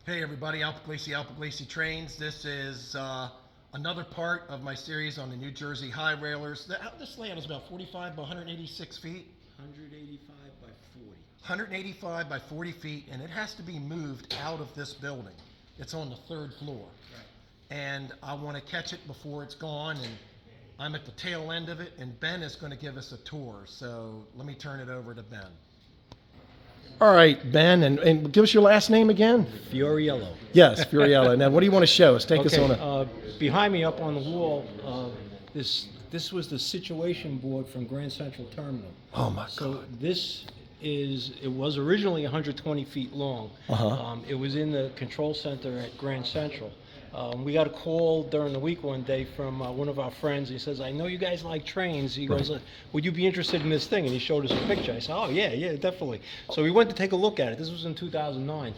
Hey everybody, Alpaglisi Trains. This is another part of my series on the New Jersey high railers. This land is about 45 by 186 feet. 185 by 40. 185 by 40 feet, and it has to be moved out of this building. It's on the third floor. Right. And I want to catch it before it's gone, and I'm at the tail end of it, and Ben is going to give us a tour. So let me turn it over to Ben. All right, Ben, and give us your last name again. Fioriello. Yes, Furiella. Now, what do you want to show us? Take us on a... Behind me up on the wall, this was the situation board from Grand Central Terminal. Oh my So God. it was originally 120 feet long. Uh-huh. It was in the control center at Grand Central. We got a call during the week one day from one of our friends. He says, "I know you guys like trains." He goes, "Would you be interested in this thing?" And he showed us a picture. I said, "Oh yeah, definitely." So we went to take a look at it. This was in 2009,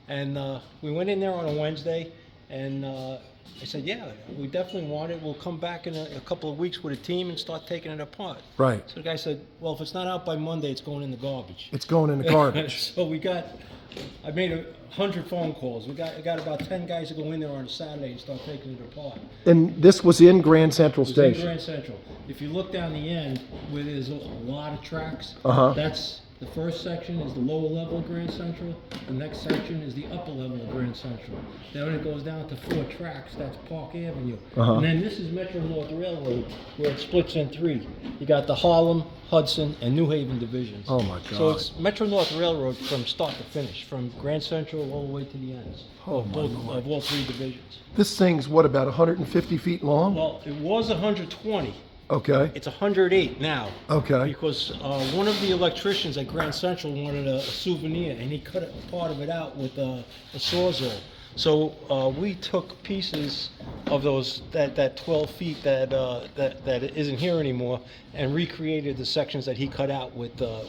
and we went in there on a Wednesday, and I said, "Yeah, we definitely want it. We'll come back in a couple of weeks with a team and start taking it apart." Right. So the guy said, "Well, if it's not out by Monday, it's going in the garbage." It's going in the garbage. So I made 100 phone calls. I got about 10 guys to go in there on a Saturday and start taking it apart. And this was in Grand Central It was in Station. Grand Central. If you look down the end where there's a lot of tracks, Uh-huh. that's the first section is the lower level of Grand Central. The next section is the upper level of Grand Central. Then when it goes down to 4 tracks, that's Park Avenue. Uh-huh. And then this is Metro North Railroad, where it splits in 3. You got the Harlem, Hudson, and New Haven divisions. Oh my God. So it's Metro North Railroad from start to finish, from Grand Central all the way to the ends. Oh, of my both Lord. of all 3 divisions. This thing's what, about 150 feet long? Well, it was 120. Okay. It's 108 now. Okay. Because one of the electricians at Grand Central wanted a souvenir, and he cut part of it out with a sawzall. So we took pieces of that 12 feet that isn't here anymore, and recreated the sections that he cut out with the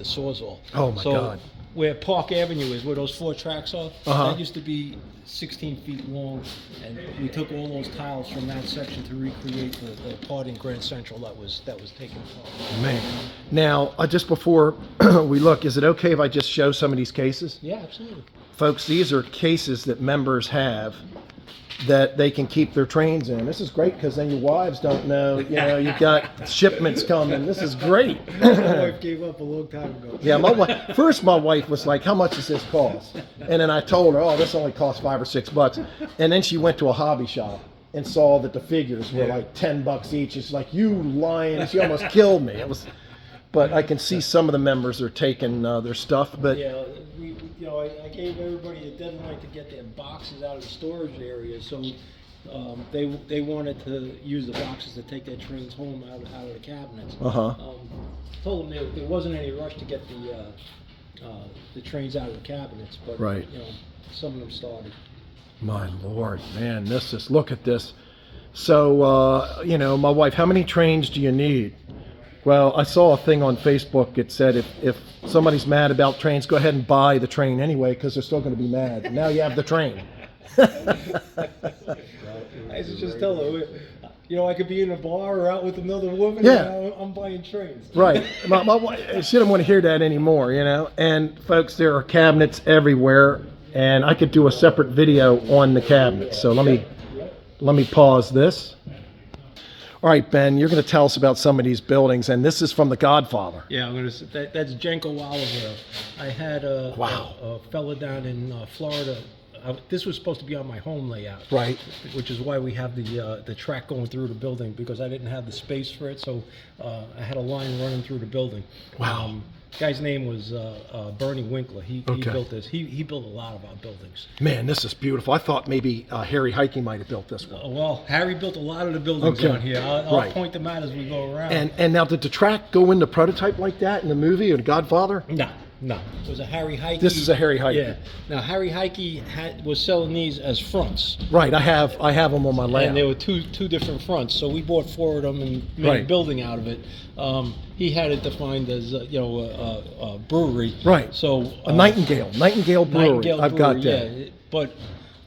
sawzall. Oh my God. Where Park Avenue is, where those 4 tracks are, Uh-huh. that used to be 16 feet long, and we took all those tiles from that section to recreate the part in Grand Central that was taken apart. Man. Now, just before we look, is it okay if I just show some of these cases? Yeah, absolutely. Folks, these are cases that members have that they can keep their trains in. This is great because then your wives don't know, you've got shipments coming. This is great. My wife gave up a long time ago. Yeah, my wife was like, "How much does this cost?" And then I told her, "Oh, this only costs $5 or $6." And then she went to a hobby shop and saw that the figures were like $10 each. It's like, "You lying!" She almost killed me. But I can see some of the members are taking their stuff. But Yeah, I gave everybody a deadline to get their boxes out of the storage area, so they wanted to use the boxes to take their trains home out of the cabinets. Told them there wasn't any rush to get the trains out of the cabinets, but Right. Some of them started. My Lord, man, look at this. So, my wife, how many trains do you need? Well, I saw a thing on Facebook. It said if somebody's mad about trains, go ahead and buy the train anyway, because they're still going to be mad. Now you have the train. I used to just tell her, I could be in a bar or out with another woman. Yeah. And I'm buying trains. Right. My wife, she didn't want to hear that anymore, And folks, there are cabinets everywhere, and I could do a separate video on the cabinets. So let me pause this. All right, Ben, you're going to tell us about some of these buildings, and this is from The Godfather. Yeah, that's Jenko Oliver. I had a fella down in Florida. This was supposed to be on my home layout, Right. Which is why we have the track going through the building, because I didn't have the space for it, so I had a line running through the building. Wow. Guy's name was Bernie Winkler. He Okay. built this. He built a lot of our buildings. Man, this is beautiful. I thought maybe Harry Hiking might have built this one. Well, Harry built a lot of the buildings Okay. down here. I'll Right. point them out as we go around. And now, did the track go into prototype like that in the movie or The Godfather? No. It was a Harry Heike. This is a Harry Heike. Yeah. Now Harry Heike was selling these as fronts, Right, I have them on my layout. and there were two different fronts. So we bought 4 of them and made a Right. building out of it. He had it defined as a brewery. Right. So A Nightingale Brewery. Nightingale I've got Brewery, that. yeah. But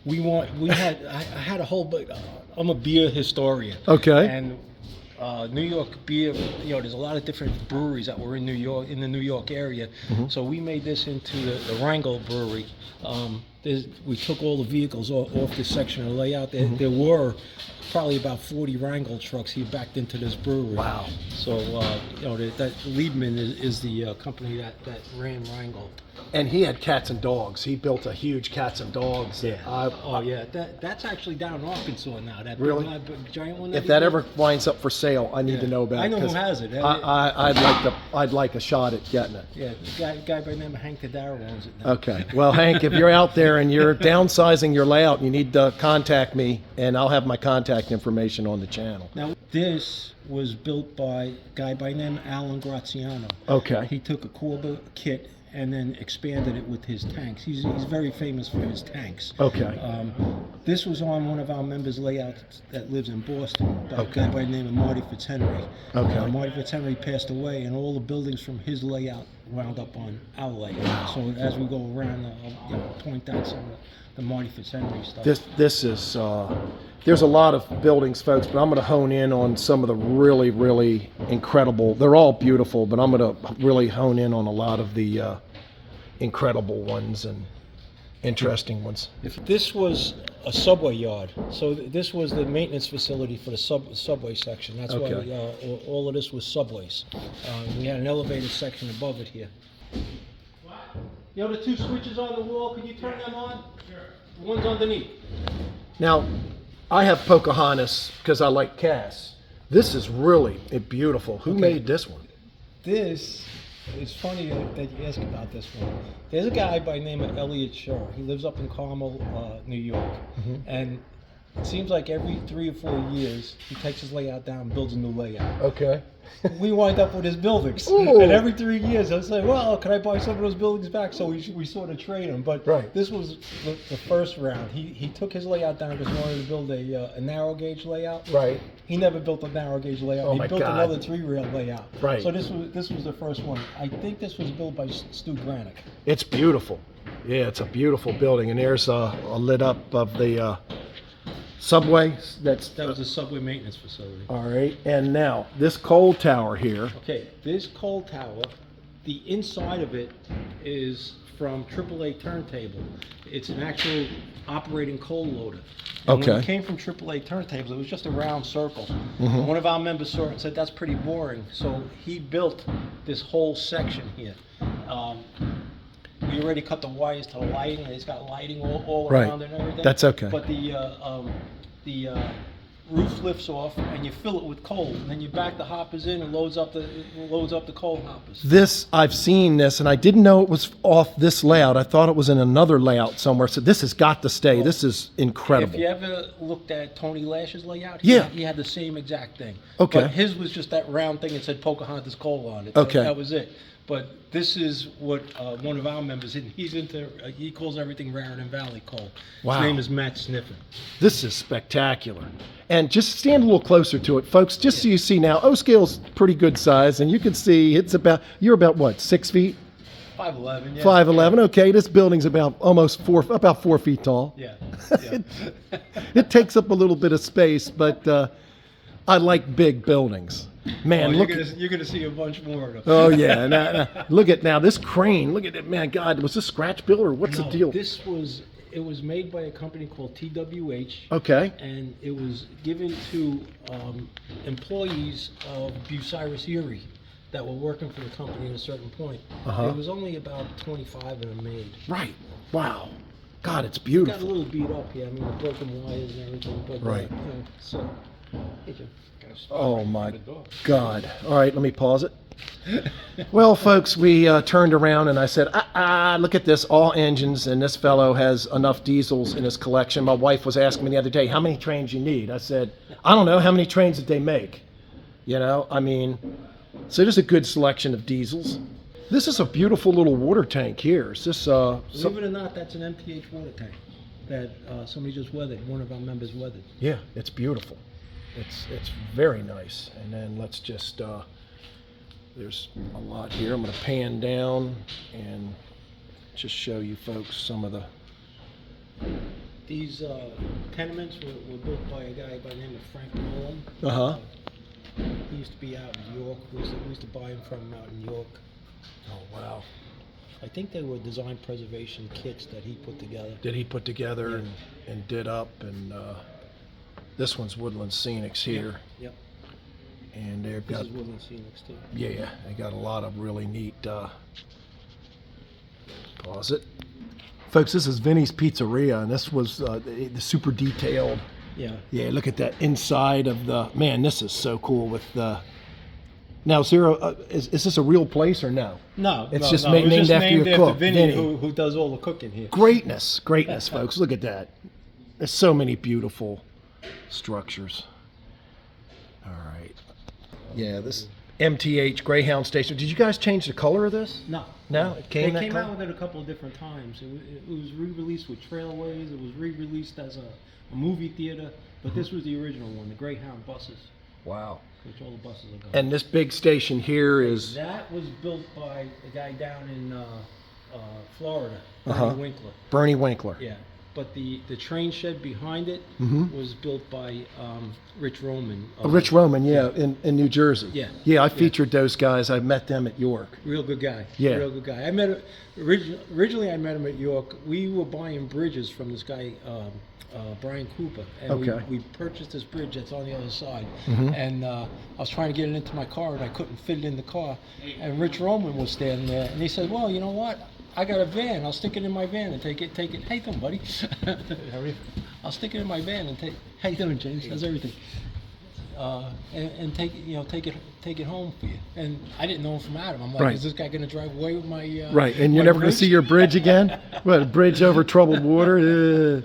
I had a whole. I'm a beer historian. Okay. And New York beer, there's a lot of different breweries that were in New York, in the New York area. Mm-hmm. So we made this into the Wrangell Brewery. we took all the vehicles off this section of layout. There were probably about 40 Wrangle trucks he backed into this brewery. Wow. So, that Liebman is the company that ran Wrangle. And he had cats and dogs. He built a huge cats and dogs. That's actually down in Arkansas now. That Really? big giant one. If that ever winds up for sale, I need to know about it. I know who 'cause has it. I'd like a shot at getting it. Yeah, the guy by the name of Hank Tadaro owns it now. Okay. Well, Hank, if you're out there and you're downsizing your layout, you need to contact me, and I'll have my contact information on the channel. Now, this was built by a guy by the name of Alan Graziano. Okay. He took a Corba kit and then expanded it with his tanks. He's very famous for his tanks. Okay. This was on one of our members' layouts that lives in Boston, by a guy by the name of Marty Fitzhenry. Okay. Marty Fitzhenry passed away, and all the buildings from his layout wound up on our layout. So as we go around, I'll point out some of the Marty Fitzhenry stuff. This is there's a lot of buildings, folks, but I'm going to hone in on some of the really, really incredible. They're all beautiful, but I'm going to really hone in on a lot of the incredible ones and interesting ones. If this was a subway yard, so this was the maintenance facility for the subway section. That's why all of this was subways. We had an elevated section above it here. You know the two switches on the wall, can you turn them on? Sure. The one's underneath. Now, I have Pocahontas because I like Cass. This is really beautiful. Who made this one? This, it's funny that you ask about this one. There's a guy by the name of Elliot Shaw. He lives up in Carmel, New York. And it seems like every 3 or 4 years, he takes his layout down and builds a new layout. Okay. We wind up with his buildings. Ooh. And every 3 years, I say, well, can I buy some of those buildings back? So we sort of trade them. But this was the first round. He took his layout down because he wanted to build a narrow gauge layout. Right. He never built a narrow gauge layout. Oh, He my built God. another 3-rail layout. Right. So this was the first one. I think this was built by Stu Granick. It's beautiful. Yeah, it's a beautiful building. And there's a lit up of the subway. That was a subway maintenance facility. All right. And now, this coal tower here. Okay, this coal tower, the inside of it is from AAA turntable. It's an actual operating coal loader. And when it came from AAA turntables, it was just a round circle. One of our members saw it and said, that's pretty boring. So he built this whole section here. We already cut the wires to the lighting, and it's got lighting all around it and everything. That's okay. But the roof lifts off, and you fill it with coal, and then you back the hoppers in and loads up the coal hoppers. This, I've seen this, and I didn't know it was off this layout. I thought it was in another layout somewhere. So this has got to stay. This is incredible. If you ever looked at Tony Lash's layout, he had the same exact thing. Okay. But his was just that round thing that said Pocahontas coal on it. Okay. That was it. But this is what one of our members, he's into, he calls everything Raritan Valley coal. Wow. His name is Matt Sniffen. This is spectacular. And just stand a little closer to it, folks, just so you see now. O-scale's pretty good size, and you can see you're about what, 6 feet? 5'11", yeah. 5'11", okay. This building's about 4 feet tall. Yeah. It takes up a little bit of space, but I like big buildings. Man, you're gonna see a bunch more of them. Oh yeah, look at now this crane. Look at it, man. God, was this scratch built or what's the deal? It was made by a company called TWH. Okay. And it was given to employees of Bucyrus Erie that were working for the company at a certain point. There was only about 25 of them made. Right. Wow. God, it's Got a beautiful. little beat up here. I mean, the broken wires and everything. But, Right. So, hey, Jim. Oh my God. All right, let me pause it. Well, folks, we turned around and I said, look at this, all engines, and this fellow has enough diesels in his collection. My wife was asking me the other day, how many trains you need? I said, I don't know, how many trains did they make? You know, I mean, so there's a good selection of diesels. This is a beautiful little water tank here. Is this, Believe it or not, that's an MPH water tank that somebody just weathered, one of our members weathered. Yeah, it's beautiful. It's very nice. And then let's just, there's a lot here. I'm going to pan down and just show you folks some of the... These tenements were built by a guy by the name of Frank Nolan. He used to be out in New York. We used to buy him from out in New York. Oh, wow. I think they were design preservation kits that he put together. That he put together and did up, and this one's Woodland Scenics here. Yep. And they've This got, is Woodland Scenics too. yeah, they got a lot of really neat, pause it. Folks, this is Vinny's Pizzeria, and this was the super detailed. Yeah. Yeah, look at that inside of the, man, this is so cool with the, now Zero, is this a real place or no? No, It's no, just no. named It was just after your named cook, Vinny, Vinny. who does all the cooking here. Greatness, folks, look at that. There's so many beautiful structures. All right. Yeah, this MTH Greyhound Station. Did you guys change the color of this? No. No? It came They that came color? out with it a couple of different times. It was re-released with Trailways. It was re-released as a movie theater. But this was the original one, the Greyhound buses, Wow. which all the buses are going. And this big station here is, That was built by a guy down in Florida, Uh-huh. Bernie Winkler. Bernie Winkler. Yeah. But the train shed behind it Mhm. was built by Rich Roman. Rich Roman, yeah, in New Jersey. Yeah. Yeah, I featured those guys. I met them at York. Real good guy. Yeah. Real good guy. I met him originally. I met him at York. We were buying bridges from this guy, Brian Cooper, and Okay. we purchased this bridge that's on the other side. Mhm. And I was trying to get it into my car, and I couldn't fit it in the car. And Rich Roman was standing there, and he said, "Well, you know what? I got a van. I'll stick it in my van and take it. How you doing, buddy? I'll stick it in my van and take. How you doing, James? How's everything? And take it home for you." And I didn't know him from Adam. I'm like, Right. "Is this guy going to drive away with my Right, and you're my never going to bridge?" see your bridge again? What, a bridge over troubled water?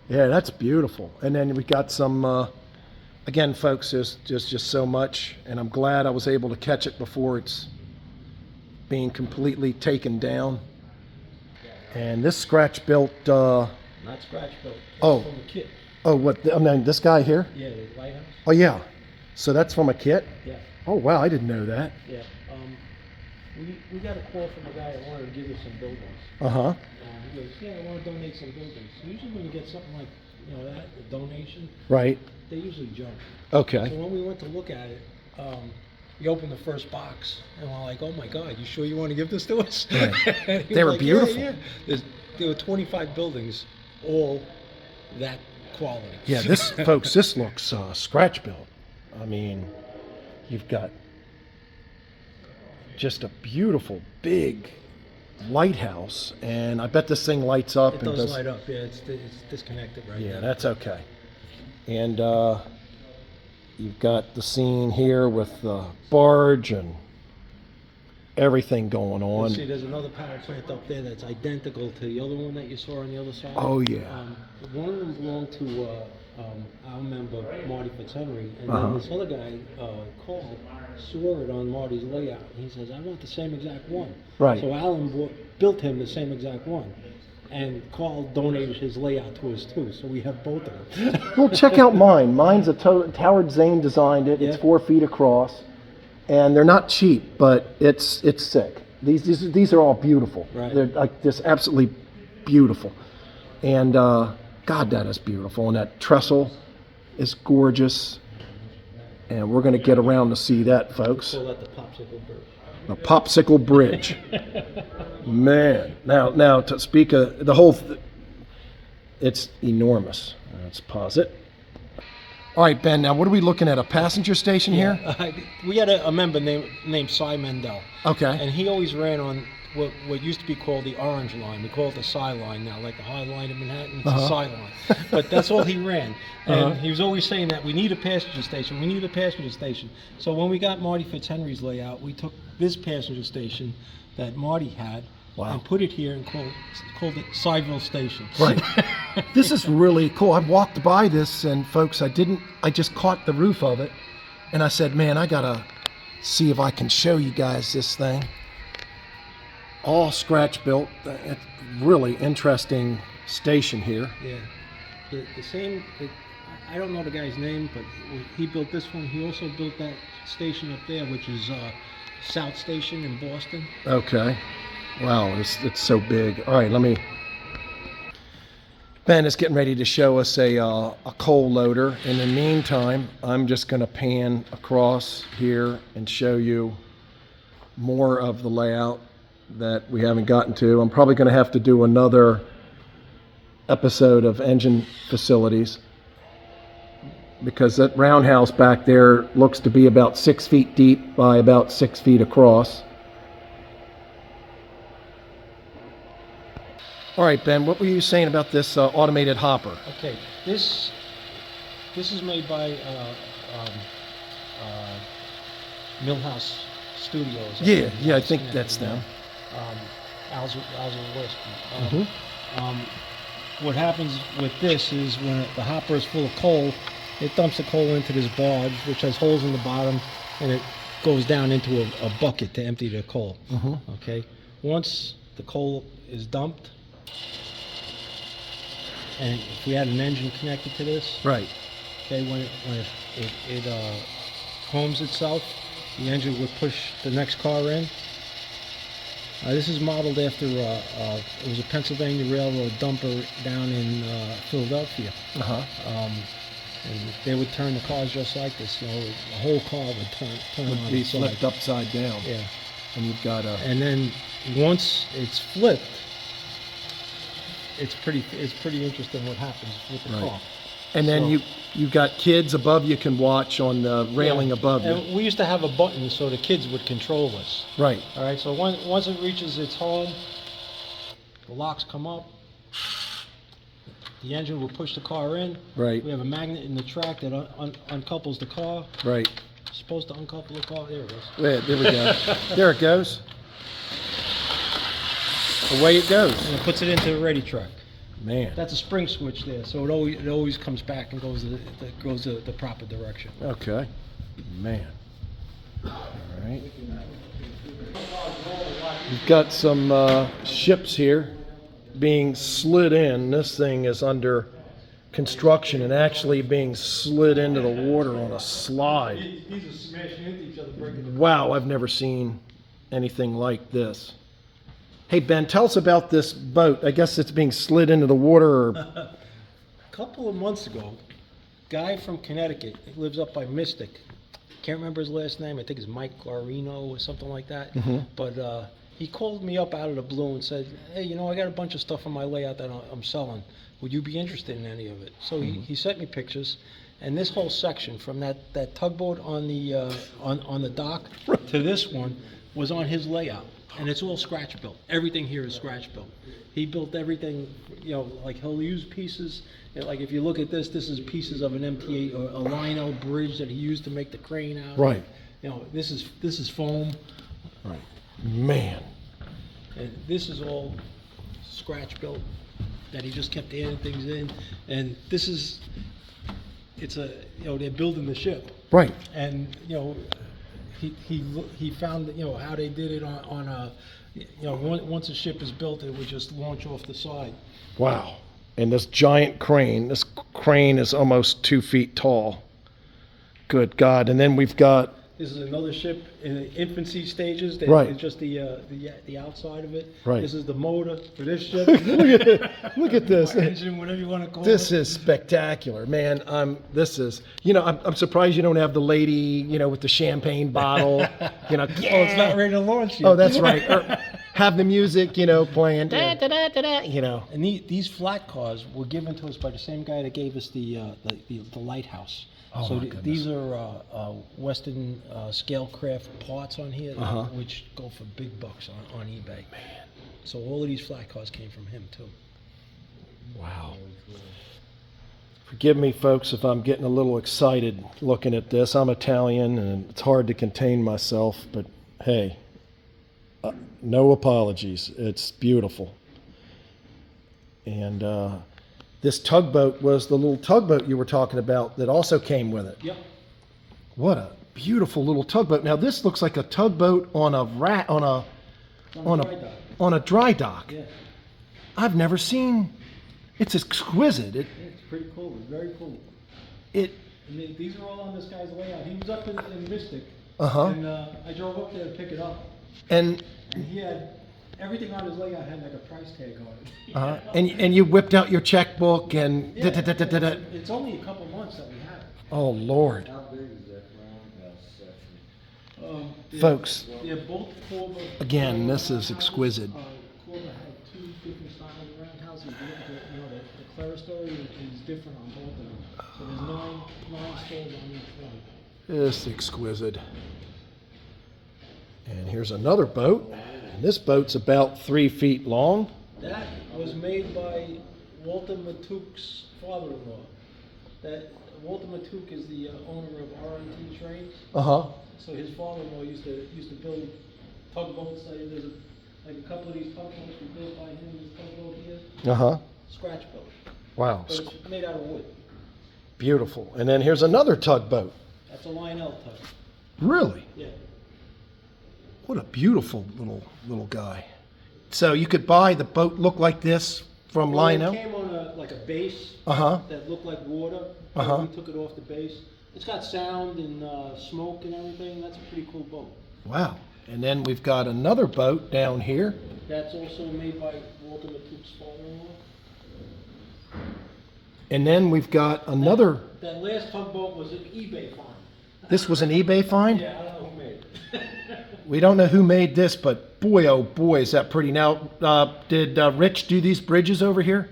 Yeah, that's beautiful. And then we got some, again, folks, there's just so much, and I'm glad I was able to catch it before it's being completely taken down. And this scratch built, Not scratch built. Oh. From a kit. oh, what, I mean, this guy here? Yeah, the lighthouse. Oh, yeah. So that's from a kit? Yeah, Oh, wow, I didn't know that. yeah. We got a call from a guy that wanted to give us some buildings. Uh-huh. He goes, "Yeah, I want to donate some buildings." Usually when you get something like that, a donation, Right. they usually jump. Okay. So when we went to look at it, we opened the first box, and we're like, "Oh my God, you sure you want to give this to us?" Right. And he They was were like, beautiful. Yeah, yeah. There were 25 buildings, all that quality. Yeah, this, folks, this looks scratch built. I mean, you've got just a beautiful big lighthouse, and I bet this thing lights up. It and does light up. Yeah, it's disconnected right Yeah, now. that's okay. And you've got the scene here with the barge and everything going You see, on. there's another power plant up there that's identical to the other one that you saw on the other side. Oh, yeah. One of them belonged to our member Marty Fitzhenry, and Uh-huh. then this other guy, Carl, saw it on Marty's layout. He says, "I want the same exact one." Right. So Alan built him the same exact one, and Carl donated his layout to us too. So we have both of them. Well, check out mine. Mine's Howard Zane designed it. It's Yeah. 4 feet across, and they're not cheap, but it's sick. These are all beautiful. Right. They're like just absolutely beautiful, and God, that is beautiful. And that trestle is gorgeous, and we're going to get around to see that, folks. Call that the popsicle bird. The Popsicle Bridge. Man, now to speak of the whole, it's enormous. Let's pause it. All right, Ben. Now, what are we looking at? A passenger station here? We had a member named Cy Mendel. Okay. And he always ran on what used to be called the Orange Line. We call it the Cy Line now, like the High Line in Manhattan. It's the Cy Line. But that's all he ran. And he was always saying that we need a passenger station. We need a passenger station. So when we got Marty Fitzhenry's layout, we took this passenger station that Marty had Wow. and put it here and called it Cyville Station. Right. This is really cool. I walked by this, and folks, I just caught the roof of it, and I said, man, I gotta see if I can show you guys this thing. All scratch built. It's really interesting station here. Yeah. The same, I don't know the guy's name, but he built this one. He also built that station up there, which is South Station in Boston. Okay. Wow, it's so big. All right, Ben is getting ready to show us a coal loader. In the meantime, I'm just going to pan across here and show you more of the layout. that we haven't gotten to. I'm probably going to have to do another episode of engine facilities, because that roundhouse back there looks to be about 6 feet deep by about 6 feet across. All right, Ben, what were you saying about this automated hopper? Okay, this is made by Millhouse Studios. Yeah, I think that's them. Al's Whiskey. What happens with this is when the hopper is full of coal, it dumps the coal into this barge, which has holes in the bottom, and it goes down into a bucket to empty the coal. Okay, once the coal is dumped, and if we had an engine connected to this, Right. okay, when it homes itself, the engine would push the next car in. This is modeled after it was a Pennsylvania Railroad dumper down in Philadelphia. And they would turn the cars just like this. You know, the whole car would turn Would on be its side. flipped upside down. Yeah. And you've got a... And then once it's flipped, it's pretty interesting what happens with the Right. car. And then So- you've got kids above you can watch on the railing Yeah. above you. And we used to have a button so the kids would control this. Right. All right, so once it reaches its home, the locks come up. The engine will push the car in. Right. We have a magnet in the track that uncouples the car. Right. It's supposed to uncouple the car. There it is. There we go. There it goes. Away it goes. And it puts it into the ready track. Man. That's a spring switch there, so it always comes back and goes the proper direction. Okay. Man. All right. We've got some ships here being slid in. This thing is under construction and actually being slid into the water on a slide. These are smashing into each other, breaking Wow, I've never seen anything like this. Hey, Ben, tell us about this boat. I guess it's being slid into the water or... A couple of months ago, guy from Connecticut, he lives up by Mystic. Can't remember his last name. I think it's Mike Guarino or something like that. But he called me up out of the blue and said, hey, you know, I got a bunch of stuff on my layout that I'm selling. Would you be interested in any of it? So he sent me pictures. And this whole section from that tugboat on the dock to this one was on his layout. And it's all scratch built. Everything here is scratch built. He built everything, you know, like he'll use pieces. You know, like if you look at this is pieces of an MTA or a Lino bridge that he used to make the crane out. Right. You know, this is foam. Right. Man. And this is all scratch built that he just kept adding things in. And they're building the ship. Right. And, you know, he found that, you know, how they did it on a, you know, once a ship is built, it would just launch off the side. Wow. And this giant crane, this crane is almost 2 feet tall. Good God. And then we've got... This is another ship in the infancy stages. Right. It's just the outside of it. Right. This is the motor for this ship. Look at this. Engine, whatever you want to call This it. is spectacular, man. I'm surprised you don't have the lady, you know, with the champagne bottle, you know. Oh, it's not ready to launch yet. Oh, that's right. Or have the music, you know, playing, da, da, da, da, da, you know. And these flat cars were given to us by the same guy that gave us the lighthouse. Oh, so my goodness. these are Western Scale-Craft parts on here, which go for big bucks on eBay. Man. So all of these flat cars came from him too. Wow. Forgive me, folks, if I'm getting a little excited looking at this. I'm Italian, and it's hard to contain myself, but hey, no apologies. It's beautiful. And this tugboat was the little tugboat you were talking about that also came with it. Yep. What a beautiful little tugboat. Now this looks like a tugboat on a dry dock. Yeah. I've never seen. It's exquisite. It's pretty cool. It's very cool. It. And these are all on this guy's layout. He was up in Mystic. Uh-huh. And I drove up there to pick it up. And He had everything on his layout had like a price tag on it. and you whipped out your checkbook and Yeah, da-da-da-da-da-da. it's only a couple months that we had it. Oh Lord. How big is that roundhouse section? Folks, Yeah, both Corba. again, this is exquisite. Corba had two different styles of roundhouses. You look at the clerestory is different on both of them. So there's nine stalls on each one. It's exquisite. And here's another boat. And this boat's about 3 feet long. That was made by Walter Matook's father-in-law. That Walter Matook is the owner of R&T Trains. Uh-huh. So his father-in-law used to build tugboats. There's a couple of these tugboats were built by him. This tugboat here, Uh-huh. scratch built, Wow. but it's made out of wood. Beautiful. And then here's another tugboat. That's a Lionel tug. Really? Yeah. What a beautiful little guy. So you could buy the boat look like this from Well, Lionel? it came on a base Uh-huh. that looked like water. Uh-huh. We took it off the base. It's got sound and smoke and everything. That's a pretty cool boat. Wow. And then we've got another boat down here. That's also made by Walter Matook's father-in-law. And then we've got another. That last tugboat was an eBay find. This was an eBay find? Yeah, I don't know who made it. We don't know who made this, but boy, oh boy, is that pretty. Now, did Rich do these bridges over here?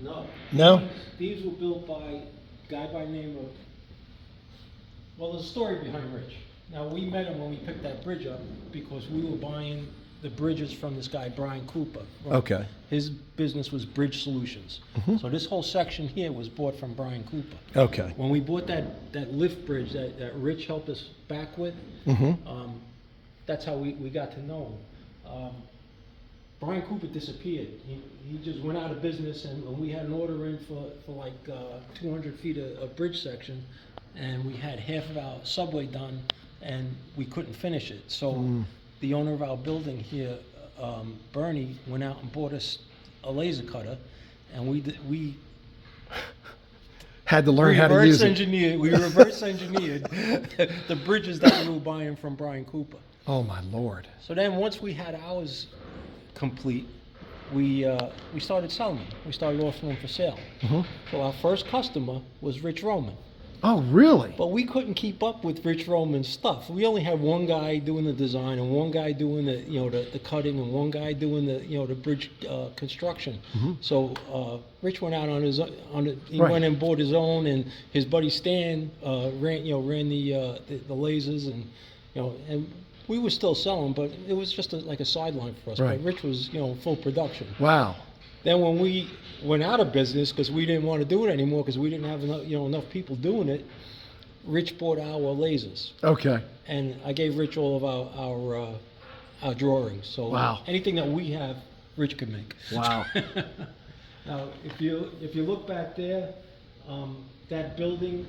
No. No? These were built by a guy by the name of, well, there's a story behind Rich. Now, we met him when we picked that bridge up because we were buying the bridges from this guy, Brian Cooper. Okay. His business was Bridge Solutions. Mhm. So this whole section here was bought from Brian Cooper. Okay. When we bought that lift bridge that Rich helped us back with, Mm-hmm. that's how we got to know him. Brian Cooper disappeared. He just went out of business, and we had an order in for like 200 feet of bridge section, and we had half of our subway done, and we couldn't finish it. So the owner of our building here, Bernie, went out and bought us a laser cutter, and we Had to learn how to use it. We reverse engineered the bridges that we were buying from Brian Cooper. Oh my Lord. So then once we had ours complete, we started selling them. We started offering them for sale. Mm-hmm. So our first customer was Rich Roman. Oh really? But we couldn't keep up with Rich Roman's stuff. We only had one guy doing the design and one guy doing the cutting and one guy doing the bridge construction. Mm-hmm. So Rich went out on his he Right. went and bought his own, and his buddy Stan ran the lasers, and we were still selling, but it was just like a sideline for us. Right. But Rich was full production. Wow. Then when we went out of business because we didn't want to do it anymore because we didn't have enough people doing it, Rich bought our lasers, Okay. and I gave Rich all of our drawings. So Wow. anything that we have, Rich could make. Wow. Now, if you look back there, that building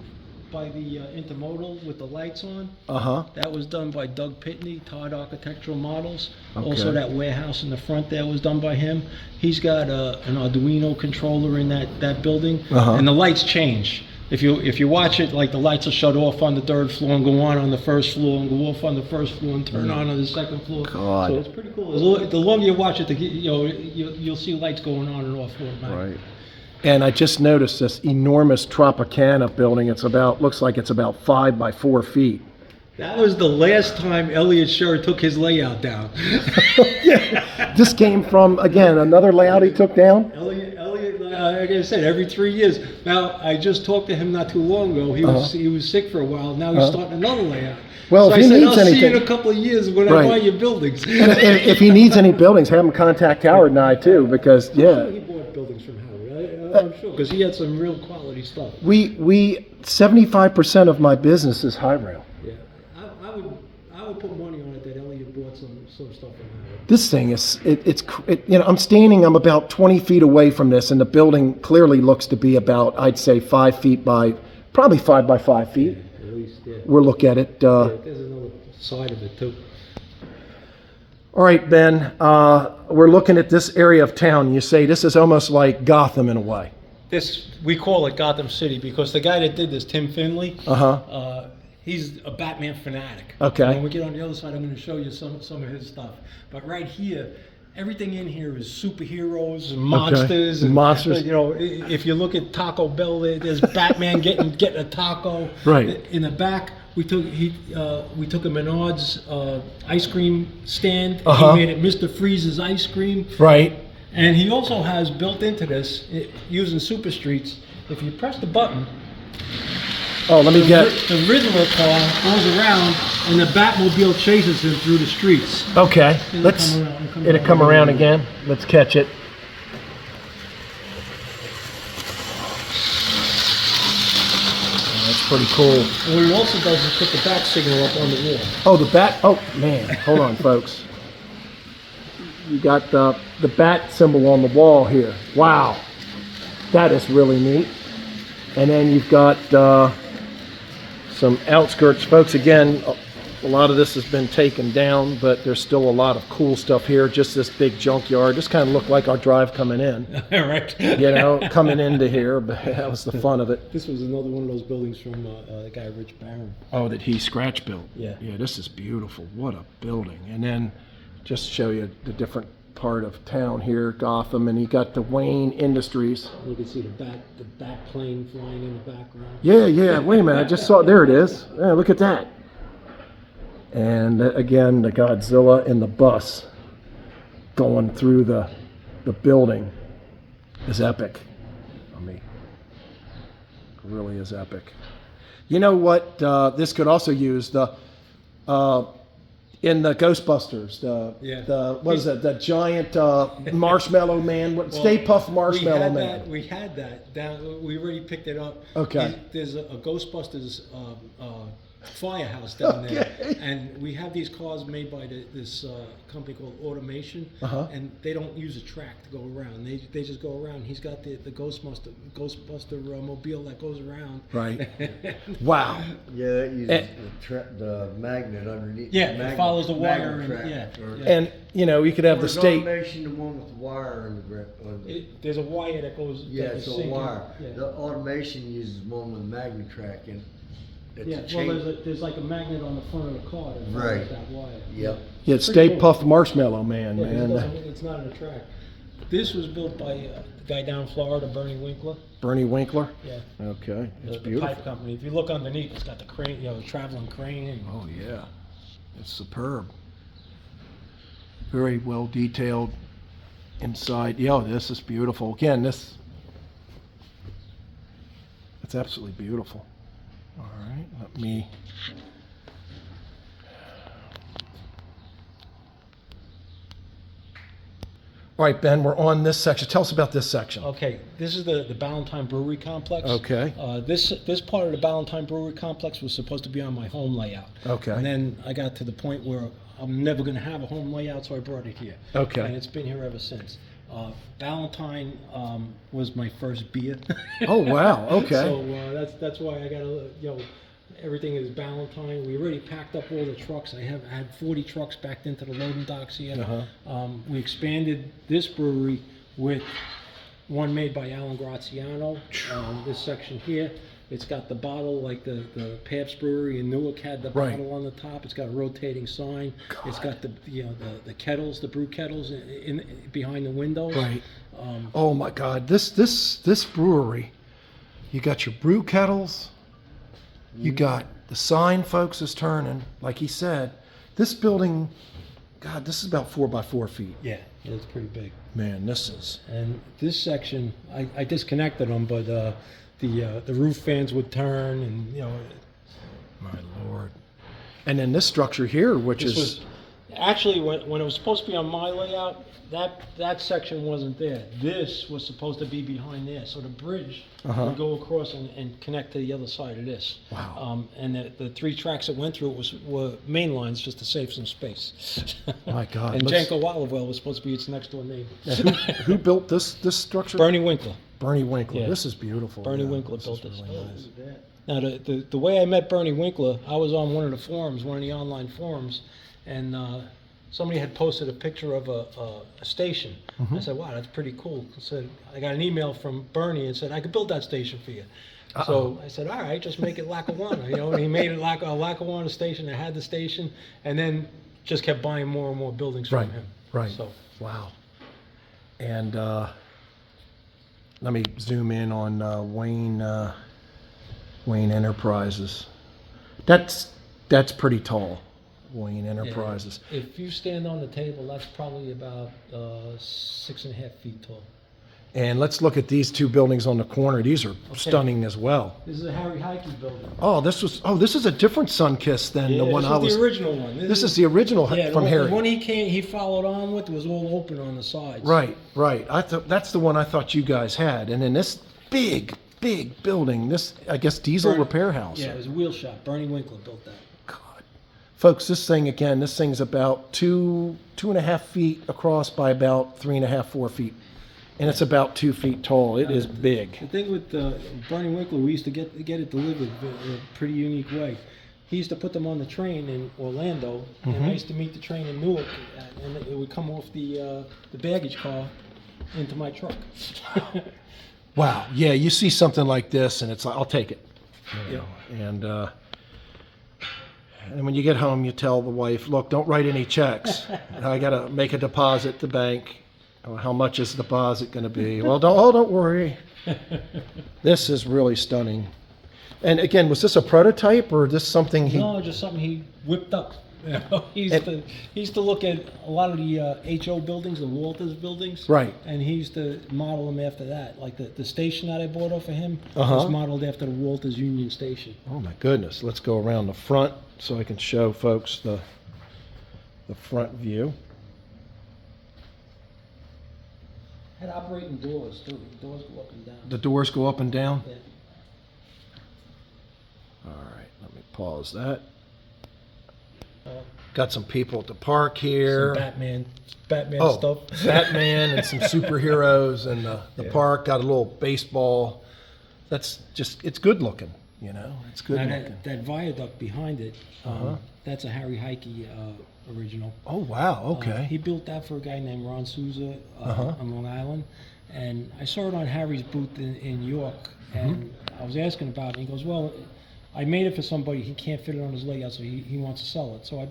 by the intermodal with the lights on, Uh-huh. that was done by Doug Pitney, Todd Architectural Models. Okay. Also, that warehouse in the front there was done by him. He's got an Arduino controller in that building, Uh-huh. and the lights change. If you watch it, like the lights will shut off on the third floor and go on the first floor and go off on the first floor and turn on the second floor. God. So it's pretty cool. The longer you watch it, you'll see lights going on and off. Right. And I just noticed this enormous Tropicana building. Looks like it's about 5 by 4 feet. That was the last time Elliot Scher took his layout down. Yeah. This came from, again, another layout he took down? Elliot, like I said, every 3 years. Now, I just talked to him not too long ago. He was sick for a while. Now he's starting another layout. Well, so if he I said, needs I'll see you anything- in a couple of years when Right. I buy your buildings. And if he needs any buildings, have him contact Howard and I too, because, I'm sure yeah. he bought buildings from Howard. I'm sure, because he had some real quality stuff. We 75% of my business is high rail. Yeah, I would put money on it that Elliot bought some stuff from Howard. This thing is, I'm about 20 feet away from this, and the building clearly looks to be about, I'd say, 5 feet by, probably 5 by 5 feet. At least, yeah. We'll look at it. Yeah, there's another side of it too. All right, Ben, we're looking at this area of town. You say this is almost like Gotham in a way. We call it Gotham City because the guy that did this, Tim Finley, he's a Batman fanatic. Okay. And when we get on the other side, I'm going to show you some of his stuff. But right here, everything in here is superheroes and monsters. And, monsters. If you look at Taco Bell, there's Batman getting a taco. Right. In the back we took a Menards ice cream stand. Uh-huh. He made it Mr. Freeze's ice cream. Right. And he also has built into this, using Super Streets, if you press the button, Oh, let me get. the Riddler car goes around and the Batmobile chases him through the streets. Okay. It'll It'll come around again. Let's catch it. That's pretty cool. And what it also does is put the bat signal up on the wall. Oh, the bat. Oh man, hold on, folks. You got the bat symbol on the wall here. Wow, that is really neat. And then you've got some outskirts, folks. Again, a lot of this has been taken down, but there's still a lot of cool stuff here. Just this big junkyard. This kind of looked like our drive coming in. Right. You know, coming into here, but that was the fun of it. This was another one of those buildings from the guy Rich Barron. Oh, that he scratch built. Yeah. Yeah, this is beautiful. What a building. And then just to show you the different part of town here, Gotham, and you got the Wayne Industries. You can see the bat plane flying in the background. Yeah. Wait a minute. I just saw. There it is. Yeah, look at that. And again, the Godzilla and the bus going through the building is epic. I mean, it really is epic. You know what? This could also use the in the Ghostbusters. The what is that? The giant marshmallow man. Stay Puft Marshmallow Man. We had that down. We already picked it up. Okay. There's a Ghostbusters firehouse down there, and we have these cars made by this company called Automation, and they don't use a track to go around. They just go around. He's got the Ghostbuster mobile that goes around. Right. Wow. Yeah, that uses the magnet underneath. Yeah, the magnet, it follows the wire. magnet And, track. And you know, you could have the Or state. Automation, the one with the wire in the grip. there's a wire that goes. Yeah, that it's you a sink in. wire. Yeah. The automation uses one with a magnet track in. Yeah, there's like a magnet on the front of the car that follows Right. that wire. Yep. Yeah, it's Stay Puft Marshmallow Man, Yeah, man. it's not in a track. This was built by the guy down in Florida, Bernie Winkler. Bernie Winkler. Yeah. Okay, it's The beautiful. pipe company. If you look underneath, it's got the crane, the traveling crane. And Oh yeah, it's superb. Very well detailed inside. Yeah, this is beautiful. Again, it's absolutely beautiful. All right, let me. All right, Ben, we're on this section. Tell us about this section. Okay, this is the Maritime Brewery complex. Okay. This part of the Maritime Brewery complex was supposed to be on my home layout. Okay. And then I got to the point where I'm never going to have a home layout, so I brought it here. Okay. And it's been here ever since. Valentine was my first beer. Oh wow. Okay. So that's why I got everything is Valentine. We already packed up all the trucks. I had 40 trucks backed into the loading docks here. We expanded this brewery with one made by Alan Graziano. This section here, it's got the bottle like the Pabst Brewery in Newark had the Right. bottle on the top. It's got a rotating sign. It's got the kettles, the brew kettles in behind the windows. Right. Oh my God, this brewery, you got your brew kettles, you got the sign, folks, is turning. Like he said, this building, God, this is about 4 by 4 feet. Yeah, it's pretty big. Man, this is. And this section, I disconnected them, but the roof fans would turn, and My Lord. And then this structure here, which this is. was actually when it was supposed to be on my layout. That section wasn't there. This was supposed to be behind there, so the bridge would go across and connect to the other side of this. Wow. And the 3 tracks that went through it were main lines just to save some space. My God. And let's- Janko Olivewell was supposed to be its next door neighbor. Now, who built this structure? Bernie Winkler. Bernie Winkler. Yeah. This is beautiful. Bernie Yeah, Winkler this built is this. really nice. Now, the way I met Bernie Winkler, I was on one of the forums, one of the online forums, and somebody had posted a picture of a station. I said, wow, that's pretty cool. I said, I got an email from Bernie and said, I could build that station for you. So I said, all right, just make it Lackawanna. And he made it like a Lackawanna station that had the station, and then just kept buying more and more buildings from him. Right. So, Wow. And let me zoom in on Wayne Enterprises. That's pretty tall, Wayne Enterprises. If you stand on the table, that's probably about 6.5 feet tall. And let's look at these two buildings on the corner. These are stunning as well. This is a Harry Heike building. This is a different Sunkiss than the one I was. This is the original one. This is the original from Harry. The one he followed on with was all open on the sides. Right. I thought that's the one I thought you guys had. And then this big building, this, I guess, diesel repair house. Yeah, it was a wheel shop. Bernie Winkler built that. God. Folks, this thing's about 2.5 feet across by about 3.5, 4 feet. And it's about 2 feet tall. It is big. The thing with Bernie Winkler, we used to get it delivered in a pretty unique way. He used to put them on the train in Orlando, and I used to meet the train in Newark, and it would come off the baggage car into my truck. Wow. Yeah, you see something like this, and it's like, I'll take it. Yeah. And when you get home, you tell the wife, look, don't write any checks. I got to make a deposit at the bank. How much is the deposit going to be? Well, don't worry. This is really stunning. And again, was this a prototype or this something he? No, just something he whipped up. He used to look at a lot of the HO buildings, the Walters buildings. Right. And he used to model them after that. Like the station that I bought off of him was modeled after the Walters Union Station. Oh my goodness. Let's go around the front so I can show folks the front view. Had operating doors too. The doors go up and down. The doors go up and down? Yeah. All right, let me pause that. Got some people at the park here. Some Batman stuff. Batman and some superheroes and the park. Got a little baseball. That's just, it's good looking, you know? It's good looking. That viaduct behind it, that's a Harry Heike original. Oh, wow, okay. He built that for a guy named Ron Souza on Long Island. And I saw it on Harry's booth in York. And I was asking about it. And he goes, well, I made it for somebody. He can't fit it on his layout, so he wants to sell it. So I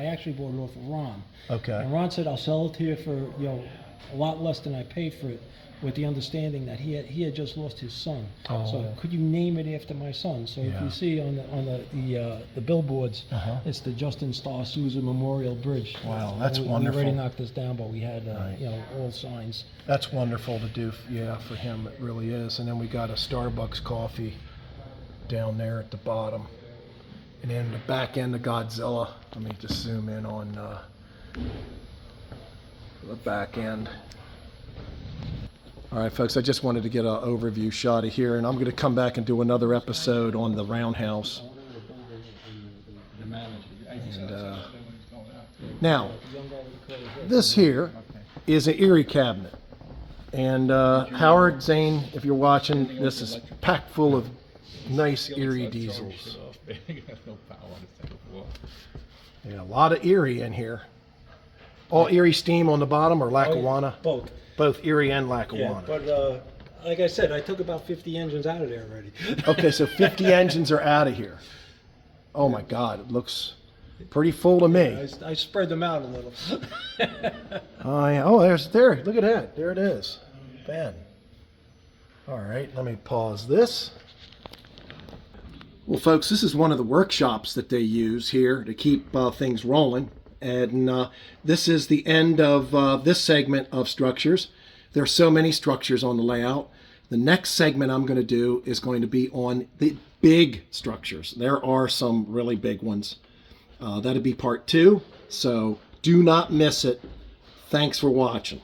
actually bought it off of Ron. Okay. And Ron said, I'll sell it to you for a lot less than I paid for it, with the understanding that he had just lost his son. So could you name it after my son? So if you see on the billboards, it's the Justin Starr Souza Memorial Bridge. Wow, that's we wonderful. We already knocked this down, but we had all signs. That's wonderful to do, for him. It really is. And then we got a Starbucks coffee down there at the bottom. And then the back end of Godzilla. Let me just zoom in on the back end. All right, folks, I just wanted to get an overview shot of here, and I'm going to come back and do another episode on the Roundhouse. And, now, this here is an Erie cabinet. And Howard, Zane, if you're watching, this is packed full of nice Erie diesels. Yeah, a lot of Erie in here. All Erie steam on the bottom or Lackawanna? Both. Both Erie and Lackawanna. Yeah, but like I said, I took about 50 engines out of there already. Okay, so 50 engines are out of here. Oh my God, it looks pretty full to me. I spread them out a little. Oh yeah. Oh, there. Look at that. There it is. Ben. All right, let me pause this. Well, folks, this is one of the workshops that they use here to keep things rolling. And this is the end of this segment of structures. There are so many structures on the layout. The next segment I'm going to do is going to be on the big structures. There are some really big ones. That'll be part 2, so do not miss it. Thanks for watching.